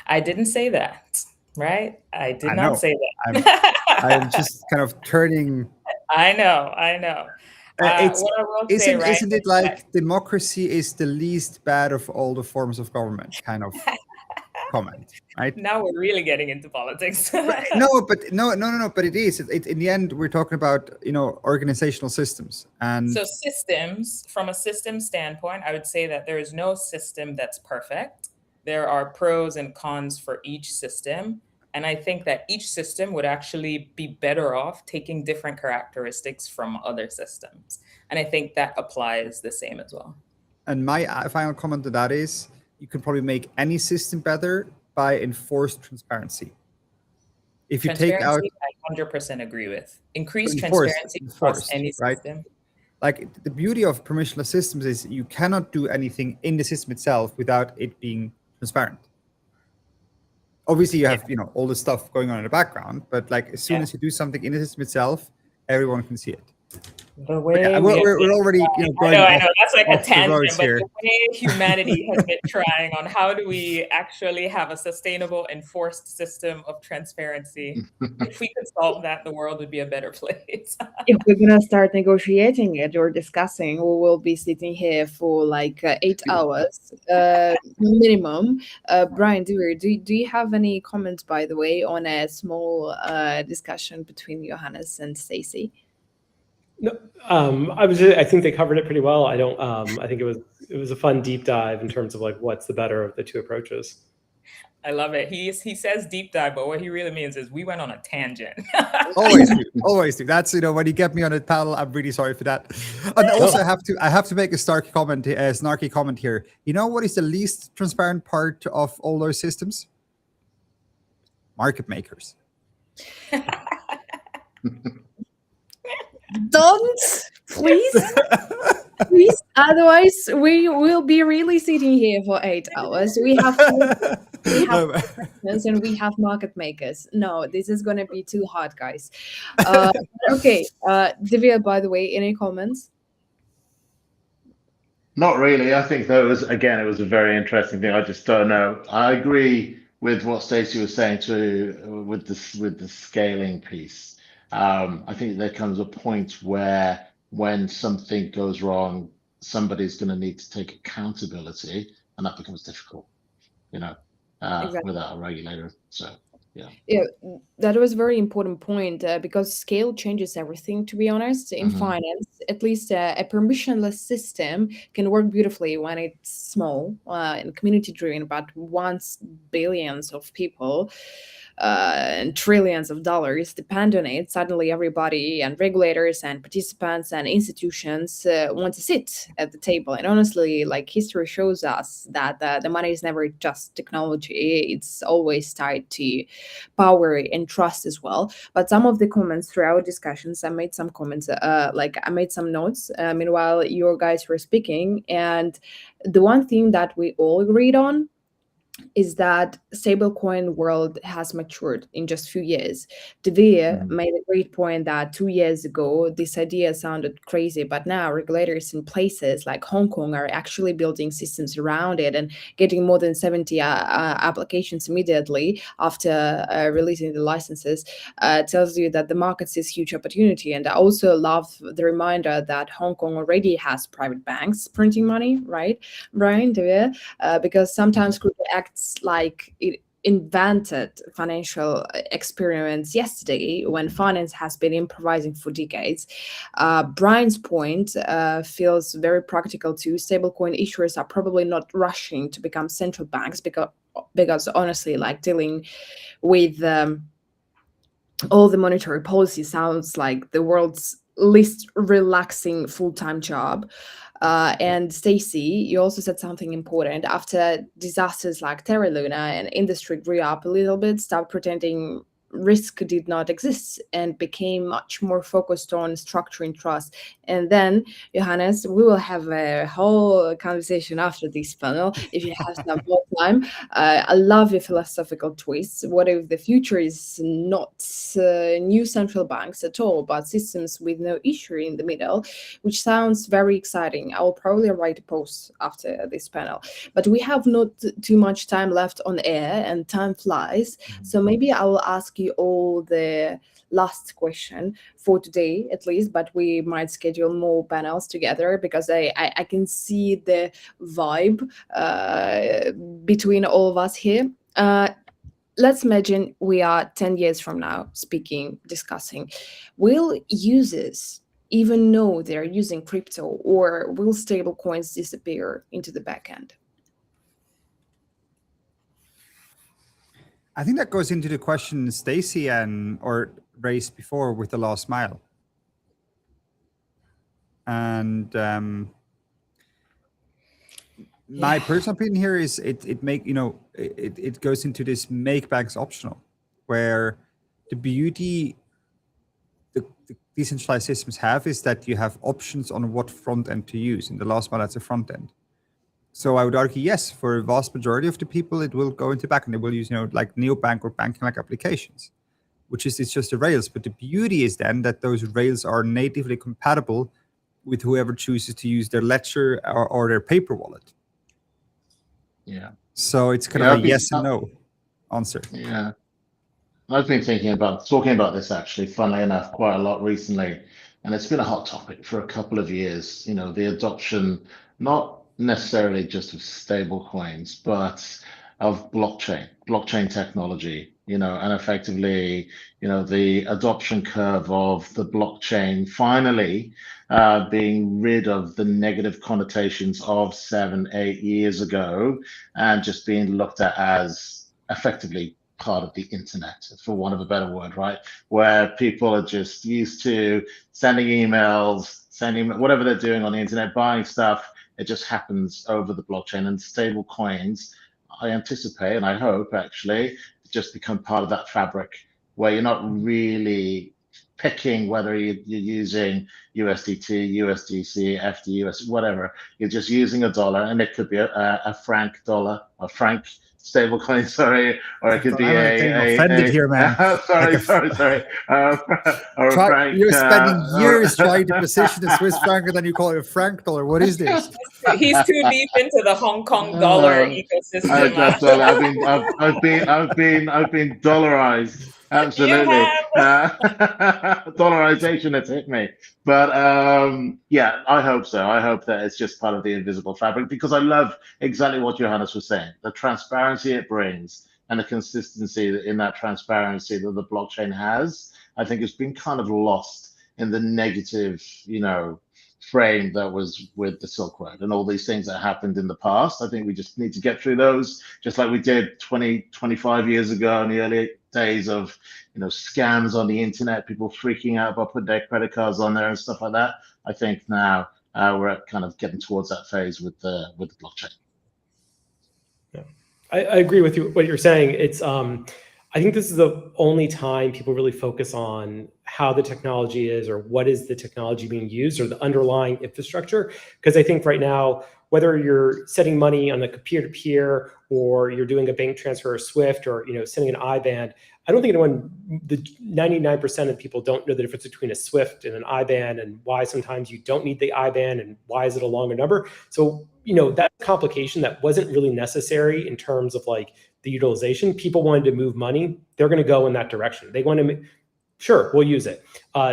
I didn't say that, right? I did not say that. I'm just kind of turning. I know. What I will say, right, isn't it like democracy is the least bad of all the forms of government kind of comment, right? Now we're really getting into politics. No, but it is. In the end, we're talking about, organizational systems. And so systems, from a system standpoint, I would say that there is no system that's perfect. There are pros and cons for each system. And I think that each system would actually be better off taking different characteristics from other systems. And I think that applies the same as well. And my final comment to that is, you can probably make any system better by enforced transparency. If you take out, I 100% agree with. Increased transparency across any system. Right? Like the beauty of permissionless systems is you cannot do anything in the system itself without it being transparent. Obviously, you have all the stuff going on in the background, but like as soon as you do something in the system itself, everyone can see it. The way we're already going. I know that's like a tangent, but the way humanity has been trying on how do we actually have a sustainable, enforced system of transparency. If we could solve that, the world would be a better place. If we're gonna start negotiating it or discussing, we will be sitting here for like 8 hours minimum. Brian, do you have any comments, by the way, on a small discussion between Johannes and Stacey? No, I think they covered it pretty well. I don't. I think it was a fun deep dive in terms of like what's the better of the two approaches. I love it. He says deep dive, but what he really means is we went on a tangent. Always do. That's when you get me on a panel, I'm really sorry for that. And also, I have to make a snarky comment here. You know what is the least transparent part of all those systems? Market makers. Don't, please. Otherwise we will be really sitting here for 8 hours. We have and we have market makers. No, this is going to be too hard, guys. Okay, Divya, by the way, any comments? Not really. I think it was a very interesting thing. I just don't know. I agree with what Stacey was saying with the scaling piece. I think there comes a point where when something goes wrong, somebody's going to need to take accountability, and that becomes difficult, exactly. Without a regulator. So, yeah, that was a very important point because scale changes everything, to be honest. In finance, at least a permissionless system can work beautifully when it's small and community driven, but once billions of people and trillions of dollars depend on it, suddenly everybody and regulators and participants and institutions want to sit at the table. And honestly, like history shows us that the money is never just technology. It's always tied to power and trust as well. But some of the comments throughout discussions, I made some comments, like I made some notes meanwhile your guys were speaking. And the one thing that we all agreed on is that stablecoin world has matured in just few years. Devere made a great point that 2 years ago this idea sounded crazy, but now regulators in places like Hong Kong are actually building systems around it and getting more than 70 applications immediately after releasing the licenses. Tells you that the market sees huge opportunity. And I also love the reminder that Hong Kong already has private banks printing money, right, Brian? Devere? Because sometimes crypto acts like it invented financial experiments yesterday when finance has been improvising for decades. Brian's point feels very practical too. Stablecoin issuers are probably not rushing to become central banks because honestly, like dealing with all the monetary policy sounds like the world's least relaxing full-time job. And Stacy, you also said something important. After disasters like Terra Luna, and industry grew up a little bit, stopped pretending risk did not exist, and became much more focused on structuring trust. And then, Johannes, we will have a whole conversation after this panel if you have some more time. I love your philosophical twists. What if the future is not new central banks at all, but systems with no issuer in the middle, which sounds very exciting. I will probably write a post after this panel. But we have not too much time left on air, and time flies. So maybe I will ask you all the last question for today, at least, but we might schedule more panels together because I can see the vibe between all of us here. Let's imagine we are 10 years from now speaking, discussing. Will users even know they're using crypto, or will stablecoins disappear into the backend? I think that goes into the question Stacy or raised before with the last mile. And my personal opinion here is it goes into this make banks optional, where the beauty the decentralized systems have is that you have options on what front end to use. In the last mile, that's a front end. So I would argue, yes, for a vast majority of the people, it will go into backend. They will use, like neobank or banking-like applications, which is it's just the Rails. But the beauty is then that those Rails are natively compatible with whoever chooses to use their Ledger or their paper wallet. Yeah. So it's kind of a yes and no answer. Yeah. I've been talking about this actually, funnily enough, quite a lot recently. And it's been a hot topic for a couple of years, the adoption, not necessarily just of stable coins, but of blockchain technology, and effectively, the adoption curve of the blockchain finally being rid of the negative connotations of 7-8 years ago and just being looked at as effectively part of the internet, for want of a better word, right? Where people are just used to sending emails, sending whatever they're doing on the internet, buying stuff. It just happens over the blockchain, and stable coins, I anticipate and I hope actually just become part of that fabric where you're not really picking whether you're using USDT, USDC, FDUS, whatever. You're just using a dollar, and it could be a franc dollar, a franc stablecoin, sorry, or it could be getting offended here, man. sorry. Or a franc. You're spending years trying to position the Swiss franc, and then you call it a franc dollar. What is this? He's too deep into the Hong Kong dollar ecosystem. I've been dollarized. Absolutely. Dollarization has hit me. But yeah, I hope so. I hope that it's just part of the invisible fabric, because I love exactly what Johannes was saying. The transparency it brings and the consistency in that transparency that the blockchain has, I think has been kind of lost in the negative, frame that was with the Silk Road and all these things that happened in the past. I think we just need to get through those, just like we did 25 years ago in the early days of scams on the internet, people freaking out about putting their credit cards on there and stuff like that. I think now we're kind of getting towards that phase with the blockchain. Yeah, I agree with you what you're saying. It's I I think this is the only time people really focus on how the technology is or what is the technology being used or the underlying infrastructure. Because I think right now, whether you're sending money on a peer-to-peer or you're doing a bank transfer or SWIFT or sending an IBAN, I don't think the 99% of people don't know the difference between a SWIFT and an IBAN and why sometimes you don't need the IBAN and why is it a longer number. So, that complication that wasn't really necessary in terms of like the utilization. People wanted to move money. They're going to go in that direction. They want to, sure, we'll use it.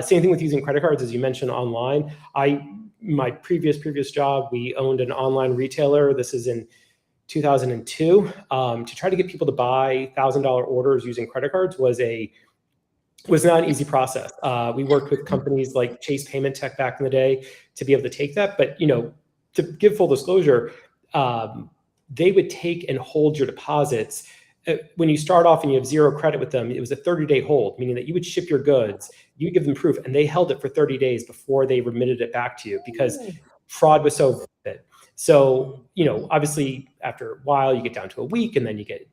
Same thing with using credit cards, as you mentioned online. My previous job, we owned an online retailer. This is in 2002. To try to get people to buy $1,000 orders using credit cards was not an easy process. We worked with companies like Chase Payment Tech back in the day to be able to take that. But to give full disclosure, they would take and hold your deposits. When you start off and you have zero credit with them, it was a 30-day hold, meaning that you would ship your goods, you give them proof, and they held it for 30 days before they remitted it back to you because fraud was so rapid. So, obviously after a while you get down to a week and then you get,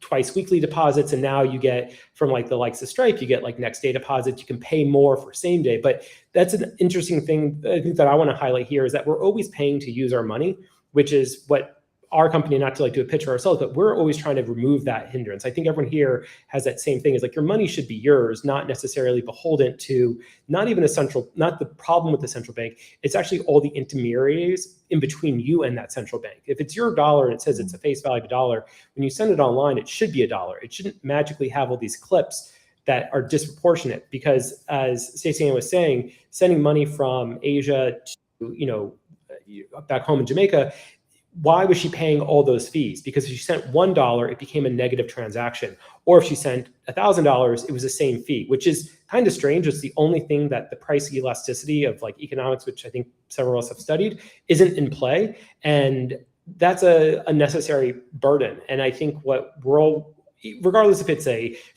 twice weekly deposits. And now you get from like the likes of Stripe, you get like next day deposits, you can pay more for same day. But that's an interesting thing I think that I want to highlight here is that we're always paying to use our money, which is what our company, not to like do a pitch for ourselves, but we're always trying to remove that hindrance. I think everyone here has that same thing is like your money should be yours, not necessarily beholden to not the problem with the central bank. It's actually all the intermediaries in between you and that central bank. If it's your dollar and it says it's a face value of $1, when you send it online, it should be $1. It shouldn't magically have all these clips that are disproportionate because as Stacey Ann was saying, sending money from Asia to, back home in Jamaica, why was she paying all those fees? Because if she sent $1, it became a negative transaction. Or if she sent $1,000, it was the same fee, which is kind of strange. It's the only thing that the price elasticity of like economics, which I think several of us have studied, isn't in play. And that's a necessary burden. And I think what regardless if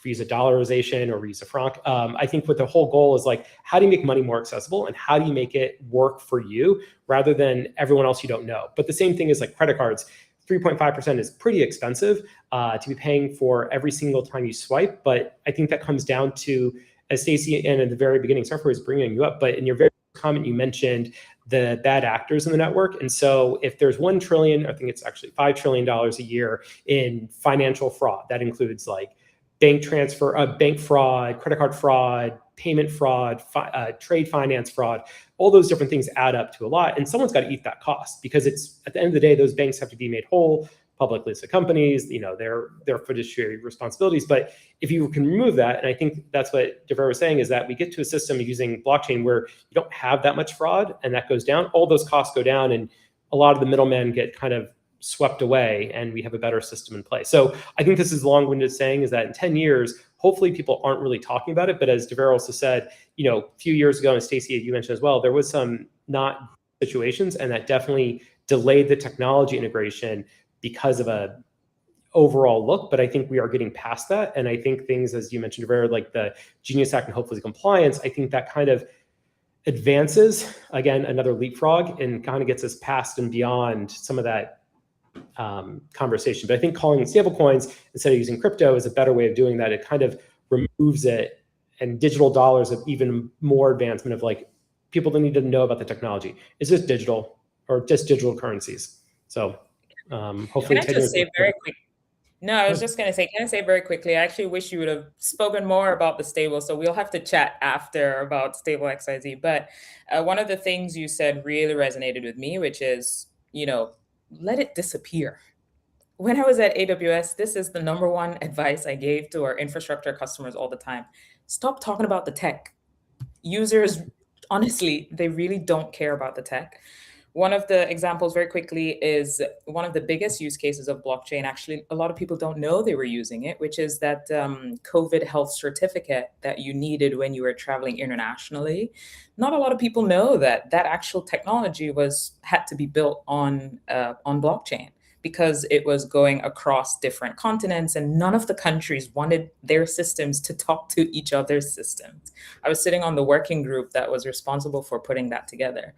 we use a dollarization or we use a franc, I think what the whole goal is like, how do you make money more accessible and how do you make it work for you rather than everyone else you don't know? But the same thing is like credit cards. 3.5% is pretty expensive to be paying for every single time you swipe. But I think that comes down to, as Stacey and at the very beginning, sorry for bringing you up, but in your very comment, you mentioned the bad actors in the network. And so if there's 1 trillion, I think it's actually $5 trillion a year in financial fraud, that includes like bank fraud, credit card fraud, payment fraud, trade finance fraud, all those different things add up to a lot. And someone's got to eat that cost because it's at the end of the day, those banks have to be made whole, public listed companies, their fiduciary responsibilities. But if you can remove that, and I think that's what DeVere was saying, is that we get to a system using blockchain where you don't have that much fraud and that goes down, all those costs go down and a lot of the middlemen get kind of swept away and we have a better system in place. So I think this is long-winded saying is that in 10 years, hopefully people aren't really talking about it. But as DeVere also said, a few years ago, and Stacey, you mentioned as well, there was some not situations and that definitely delayed the technology integration because of a overall look, but I think we are getting past that. And I think things, as you mentioned, DeVere, like the Genius Act and hopefully compliance, I think that kind of advances, again, another leapfrog and kind of gets us past and beyond some of that conversation. But I think calling stablecoins instead of using crypto is a better way of doing that. It kind of removes it, and digital dollars of even more advancement of like people that need to know about the technology. Is this digital or just digital currencies? So hopefully can I just say very quick? No, I was just going to say, can I say very quickly, I actually wish you would have spoken more about the stable. So we'll have to chat after about stable XYZ. But one of the things you said really resonated with me, which is, let it disappear. When I was at AWS, this is the number one advice I gave to our infrastructure customers all the time. Stop talking about the tech. Users, honestly, they really don't care about the tech. One of the examples very quickly is one of the biggest use cases of blockchain. Actually, a lot of people don't know they were using it, which is that COVID health certificate that you needed when you were traveling internationally. Not a lot of people know that actual technology had to be built on blockchain because it was going across different continents and none of the countries wanted their systems to talk to each other's systems. I was sitting on the working group that was responsible for putting that together.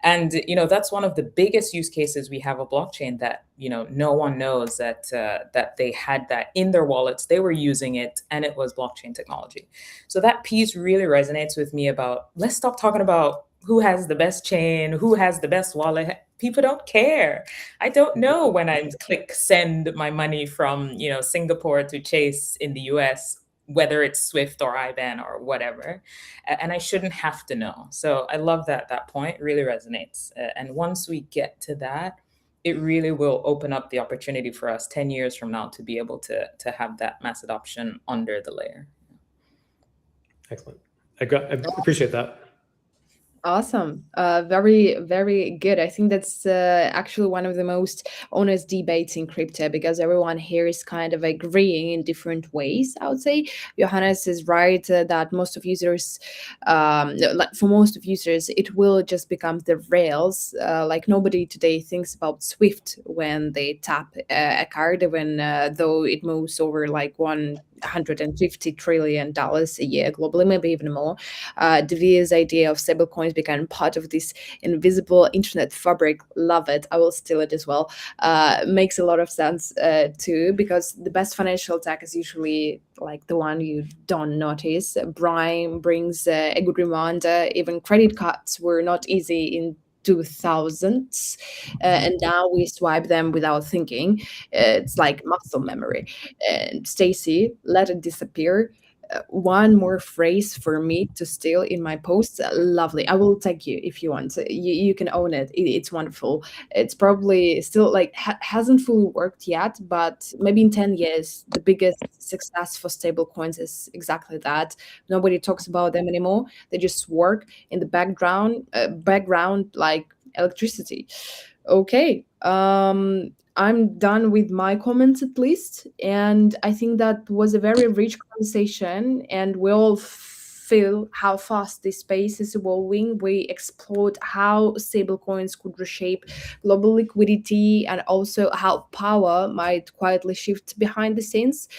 And that's one of the biggest use cases we have of blockchain, that no one knows that they had that in their wallets, they were using it, and it was blockchain technology. So that piece really resonates with me about, let's stop talking about who has the best chain, who has the best wallet. People don't care. I don't know when I click send my money from Singapore to Chase in the US, whether it's Swift or IBAN or whatever, and I shouldn't have to know. So I love that point really resonates. And once we get to that, it really will open up the opportunity for us 10 years from now to be able to have that mass adoption under the layer. Excellent. I appreciate that. Awesome. Very, very good. I think that's actually one of the most honest debates in crypto, because everyone here is kind of agreeing in different ways, I would say. Johannes is right that most of users, like for most of users, it will just become the rails. Like nobody today thinks about Swift when they tap a card, even though it moves over like $150 trillion a year globally, maybe even more. De Vere's idea of stablecoins became part of this invisible internet fabric. Love it. I will steal it as well. Makes a lot of sense too, because the best financial tech is usually like the one you don't notice. Brian brings a good reminder. Even credit cards were not easy in 2000s, and now we swipe them without thinking. It's like muscle memory. And Stacy, let it disappear. One more phrase for me to steal in my posts. Lovely. I will tag you if you want. You can own it. It's wonderful. It's probably still like hasn't fully worked yet, but maybe in 10 years, the biggest success for stable coins is exactly that. Nobody talks about them anymore. They just work in the background like electricity. Okay. I'm done with my comments at least. And I think that was a very rich conversation. And we all feel how fast this space is evolving. We explored how stablecoins could reshape global liquidity, and also how power might quietly shift behind the scenes.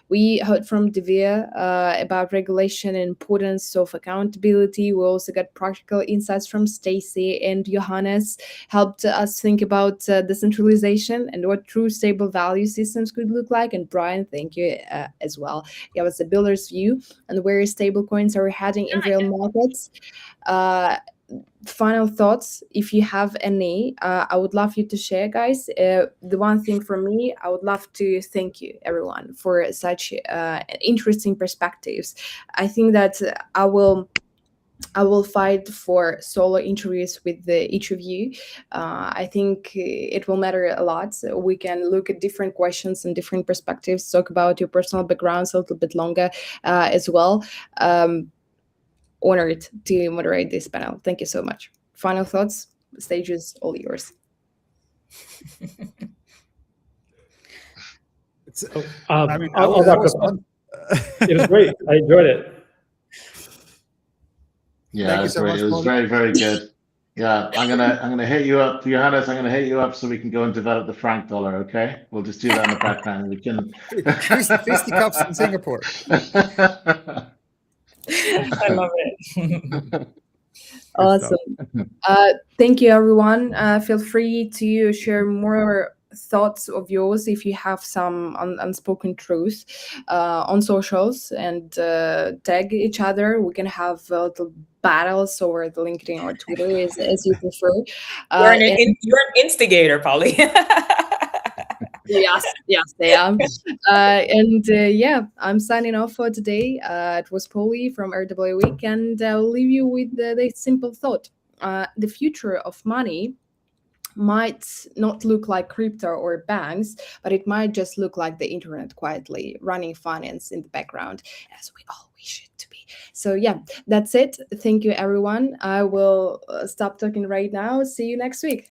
We heard from Devere about regulation and importance of accountability. We also got practical insights from Stacy, and Johannes helped us think about decentralization and what true stable value systems could look like. And Brian, thank you as well. Give us a builder's view and where stablecoins are heading in real markets. Final thoughts, if you have any, I would love you to share, guys. The one thing for me, I would love to thank you everyone for such interesting perspectives. I think that I will fight for solo interviews with each of you. I think it will matter a lot. So we can look at different questions and different perspectives, talk about your personal backgrounds a little bit longer as well. Honored to moderate this panel. Thank you so much. Final thoughts? The stage is all yours. I mean, I'll wrap was up. fun. It was great. I enjoyed it. Yeah, it was great. It was very, very good. Yeah, I'm gonna hit you up, Johannes. I'm gonna hit you up so we can go and develop the franc dollar. Okay, we'll just do that in the background. We can fisticuffs in Singapore. I love it. Awesome. Thank you, everyone. Feel free to share more thoughts of yours if you have some unspoken truth on socials, and tag each other. We can have little battles over the LinkedIn or Twitter as you prefer. You're an instigator, Polly. Yes, they are. And yeah, I'm signing off for today. It was Polly from RWA Week, and I'll leave you with the simple thought. The future of money might not look like crypto or banks, but it might just look like the internet quietly running finance in the background, as we all wish it to be. So yeah, that's it. Thank you, everyone. I will stop talking right now. See you next week.